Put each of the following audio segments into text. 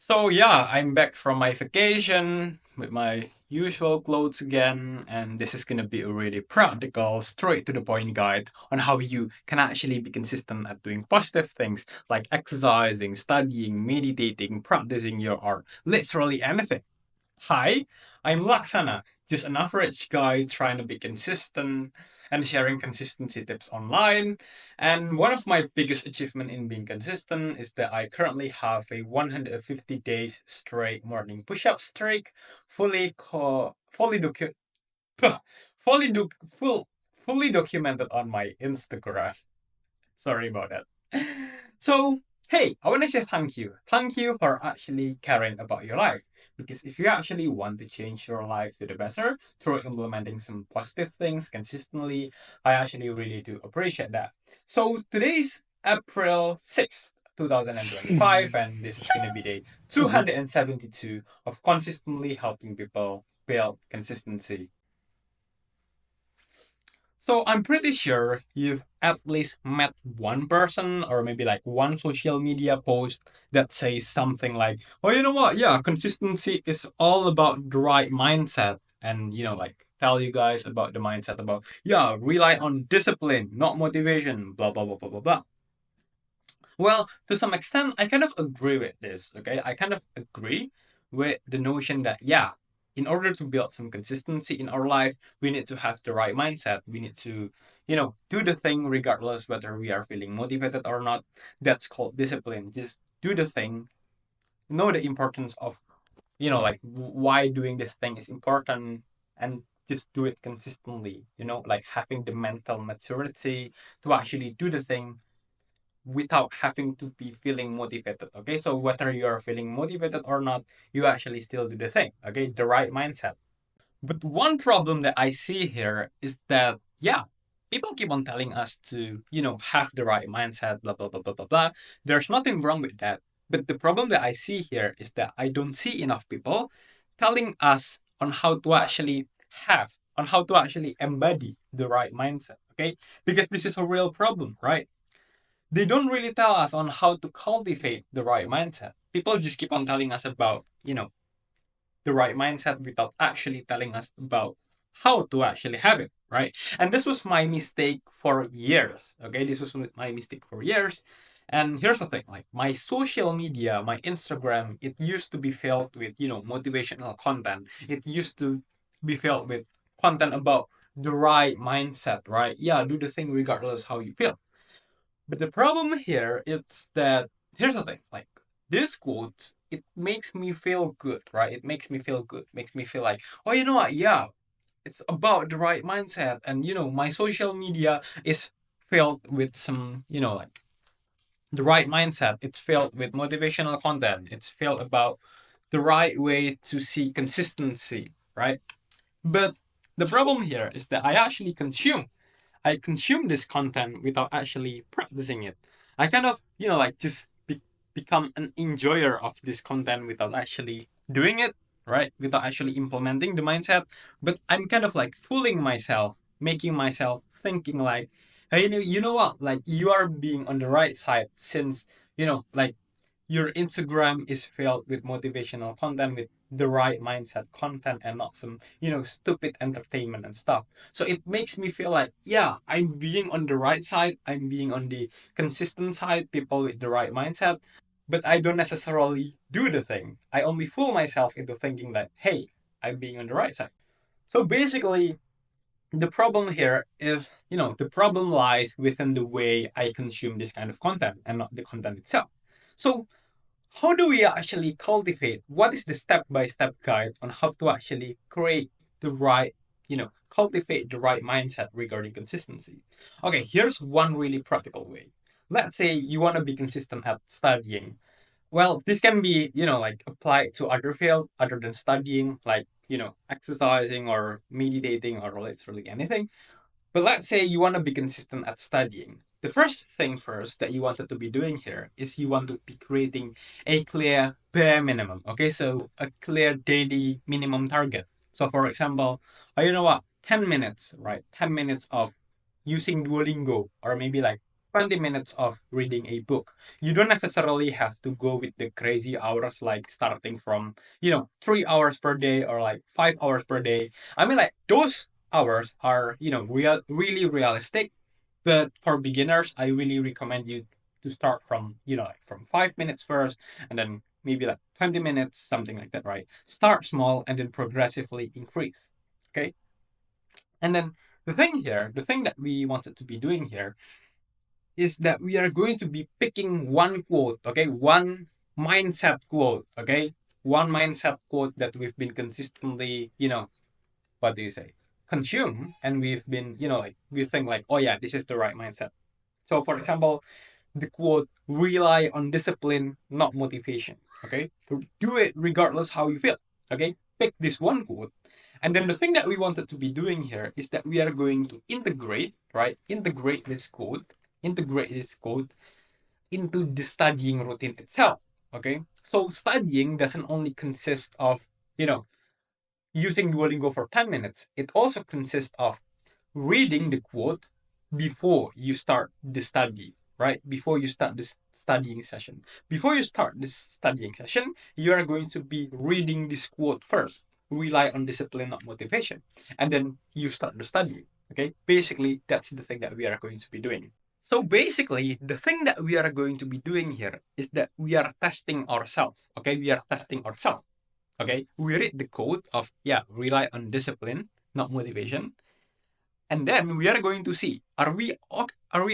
So yeah, I'm back from my vacation with my usual clothes again, and this is gonna be a really practical, straight to the point guide on how you can actually be consistent at doing positive things like exercising, studying, meditating, practicing your art, literally anything. Hi, I'm Laksana, just an average guy trying to be consistent and sharing consistency tips online. And one of my biggest achievement in being consistent is that I currently have a 150 days straight morning push-up streak, fully co- fully docu- fully doc- full fully documented on my Instagram. Sorry about that. So, hey, I want to say thank you. Thank you for actually caring about your life. Because if you actually want to change your life to the better through implementing some positive things consistently, I actually really do appreciate that. So, today's April 6th, 2025, and this is going to be day 272 of consistently helping people build consistency. So I'm pretty sure you've at least met one person or maybe like one social media post that says something like, "Oh, you know what? Yeah, consistency is all about the right mindset." And like tell you guys about the mindset about, yeah, rely on discipline, not motivation, blah blah blah blah blah blah. Well, to some extent, I kind of agree with this. Okay, I kind of agree with the notion that yeah, in order to build some consistency in our life, we need to have the right mindset. We need to, do the thing regardless whether we are feeling motivated or not. That's called discipline. Just do the thing. Know the importance of, like why doing this thing is important, and just do it consistently. Like having the mental maturity to actually do the thing without having to be feeling motivated. Okay, so whether you are feeling motivated or not, you actually still do the thing. Okay, the right mindset. But one problem that I see here is that, yeah, people keep on telling us to, have the right mindset, blah, blah, blah, blah, blah, blah. There's nothing wrong with that. But the problem that I see here is that I don't see enough people telling us on how to actually on how to actually embody the right mindset. Okay, because this is a real problem, right? They don't really tell us on how to cultivate the right mindset. People just keep on telling us about, the right mindset without actually telling us about how to actually have it, right? And this was my mistake for years. Okay, this was my mistake for years. And here's the thing, like my social media, my Instagram, it used to be filled with, motivational content. It used to be filled with content about the right mindset, right? Yeah, do the thing regardless how you feel. But the problem here is that here's the thing, like this quote, it makes me feel good, right? It makes me feel good, makes me feel like, oh, you know what? Yeah, it's about the right mindset, and my social media is filled with some, like the right mindset. It's filled with motivational content. It's filled about the right way to see consistency, right? But the problem here is that I consume this content without actually practicing it. I kind of, like just become an enjoyer of this content without actually doing it, right? Without actually implementing the mindset. But I'm kind of like fooling myself, making myself thinking like, hey, you know what? Like you are being on the right side since, like your Instagram is filled with motivational content, with the right mindset content, and not some, stupid entertainment and stuff. So it makes me feel like, yeah, I'm being on the right side, I'm being on the consistent side, people with the right mindset, but I don't necessarily do the thing. I only fool myself into thinking that, hey, I'm being on the right side. So basically, the problem here is, the problem lies within the way I consume this kind of content and not the content itself. So how do we actually cultivate? What is the step by step guide on how to actually create the right, cultivate the right mindset regarding consistency? Okay, here's one really practical way. Let's say you want to be consistent at studying. Well, this can be, like applied to other field other than studying, like, exercising or meditating or literally anything. But let's say you want to be consistent at studying. The first thing first that you wanted to be doing here is you want to be creating a clear bare minimum. Okay, so a clear daily minimum target. So for example, you know what, 10 minutes, right? 10 minutes of using Duolingo, or maybe like 20 minutes of reading a book. You don't necessarily have to go with the crazy hours, like starting from, 3 hours per day or like 5 hours per day. I mean, like those hours are, really realistic. But for beginners, I really recommend you to start from, like from 5 minutes first, and then maybe like 20 minutes, something like that, right? Start small and then progressively increase. Okay. And then the thing that we wanted to be doing here is that we are going to be picking one quote, okay? One mindset quote, okay? One mindset quote that we've been consistently, what do you say? Consume, and we've been, like we think like, oh yeah, this is the right mindset. So for example, the quote, rely on discipline, not motivation. Okay. So do it regardless how you feel. Okay. Pick this one quote. And then the thing that we wanted to be doing here is that we are going to integrate, right? Integrate this quote into the studying routine itself. Okay. So studying doesn't only consist of, you know, using Duolingo for 10 minutes. It also consists of reading the quote before you start the study, right? Before you start this studying session. Before you start this studying session, you are going to be reading this quote first. Rely on discipline, not motivation. And then you start the study. Okay. Basically, that's the thing that we are going to be doing. So basically, the thing that we are going to be doing here is that we are testing ourselves. Okay. We are testing ourselves. Okay. We read the quote of, yeah, rely on discipline, not motivation, and then we are going to see, are we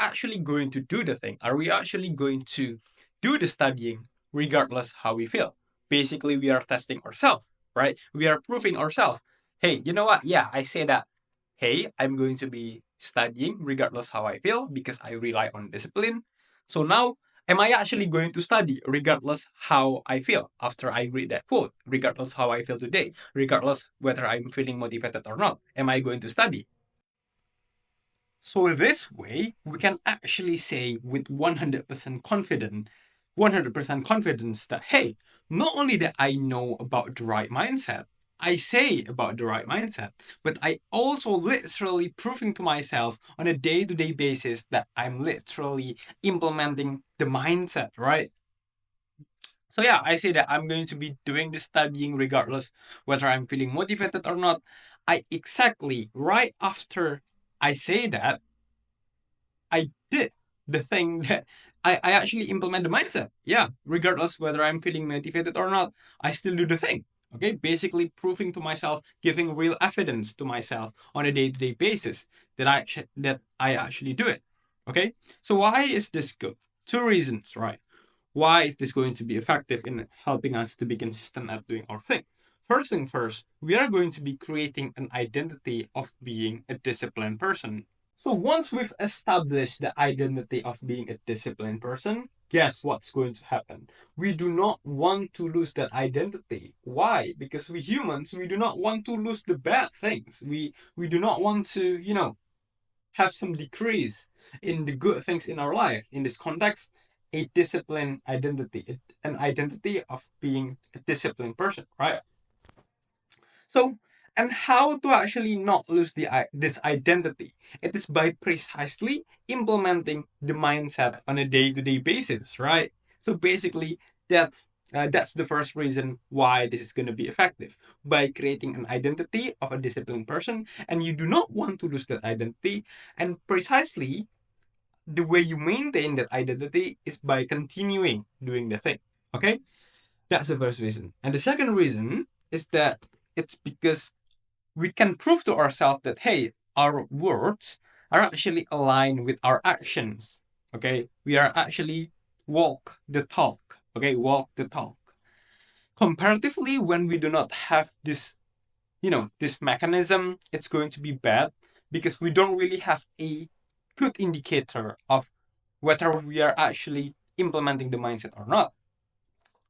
actually going to do the thing, are we actually going to do the studying regardless how we feel. Basically, we are testing ourselves, right? We are proving ourselves. Hey, you know what, yeah, I say that, hey, I'm going to be studying regardless how I feel because I rely on discipline. So now, am I actually going to study regardless how I feel after I read that quote, regardless how I feel today, regardless whether I'm feeling motivated or not? Am I going to study? So this way, we can actually say with 100% confidence that, hey, not only that I know about the right mindset, I say about the right mindset, but I also literally proving to myself on a day-to-day basis that I'm literally implementing the mindset, right? So yeah, I say that I'm going to be doing the studying regardless whether I'm feeling motivated or not. I exactly right after I say that, I did the thing that I actually implement the mindset. Yeah, regardless whether I'm feeling motivated or not, I still do the thing. Okay, basically proving to myself, giving real evidence to myself on a day-to-day basis that I actually do it. Okay, so why is this good? Two reasons, right? Why is this going to be effective in helping us to be consistent at doing our thing? First thing first, we are going to be creating an identity of being a disciplined person. So once we've established the identity of being a disciplined person, guess what's going to happen? We do not want to lose that identity. Why? Because we humans, we do not want to lose the bad things. We do not want to, have some decrease in the good things in our life. In this context, a disciplined identity, an identity of being a disciplined person, right? So, and how to actually not lose this identity? It is by precisely implementing the mindset on a day-to-day basis, right? So basically, that's the first reason why this is going to be effective, by creating an identity of a disciplined person, and you do not want to lose that identity. And precisely the way you maintain that identity is by continuing doing the thing. Okay, that's the first reason. And the second reason is that it's because we can prove to ourselves that, hey, our words are actually aligned with our actions. Okay, we are actually walk the talk. Okay, walk the talk. Comparatively, when we do not have this, this mechanism, it's going to be bad because we don't really have a good indicator of whether we are actually implementing the mindset or not.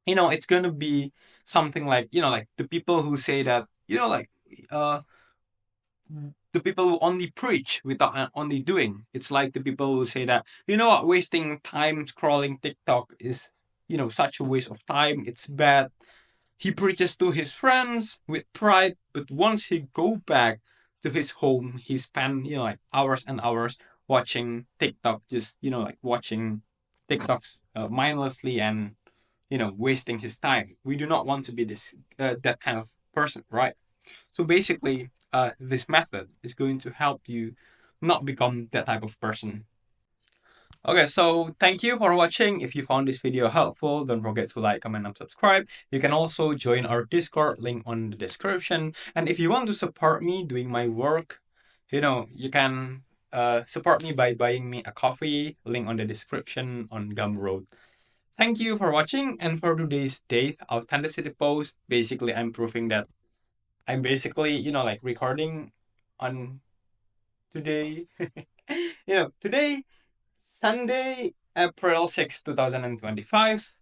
It's going to be something like, like the people who say that, uh, the people who only preach without only doing. It's like the people who say that, you know what, wasting time scrolling TikTok is, such a waste of time. It's bad. He preaches to his friends with pride, but once he go back to his home, he spend, like hours and hours watching TikTok, just like watching TikToks mindlessly and wasting his time. We do not want to be this that kind of person, right? So basically, this method is going to help you not become that type of person. Okay, so thank you for watching. If you found this video helpful, don't forget to like, comment, and subscribe. You can also join our Discord, link on the description. And if you want to support me doing my work, you can support me by buying me a coffee, link on the description on Gumroad. Thank you for watching, and for today's date authenticity post, basically I'm proving that I'm basically, like recording on today. Today, Sunday, April 6th, 2025,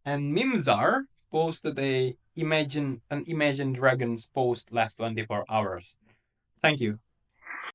and Mimzar posted an Imagine Dragons post last 24 hours. Thank you.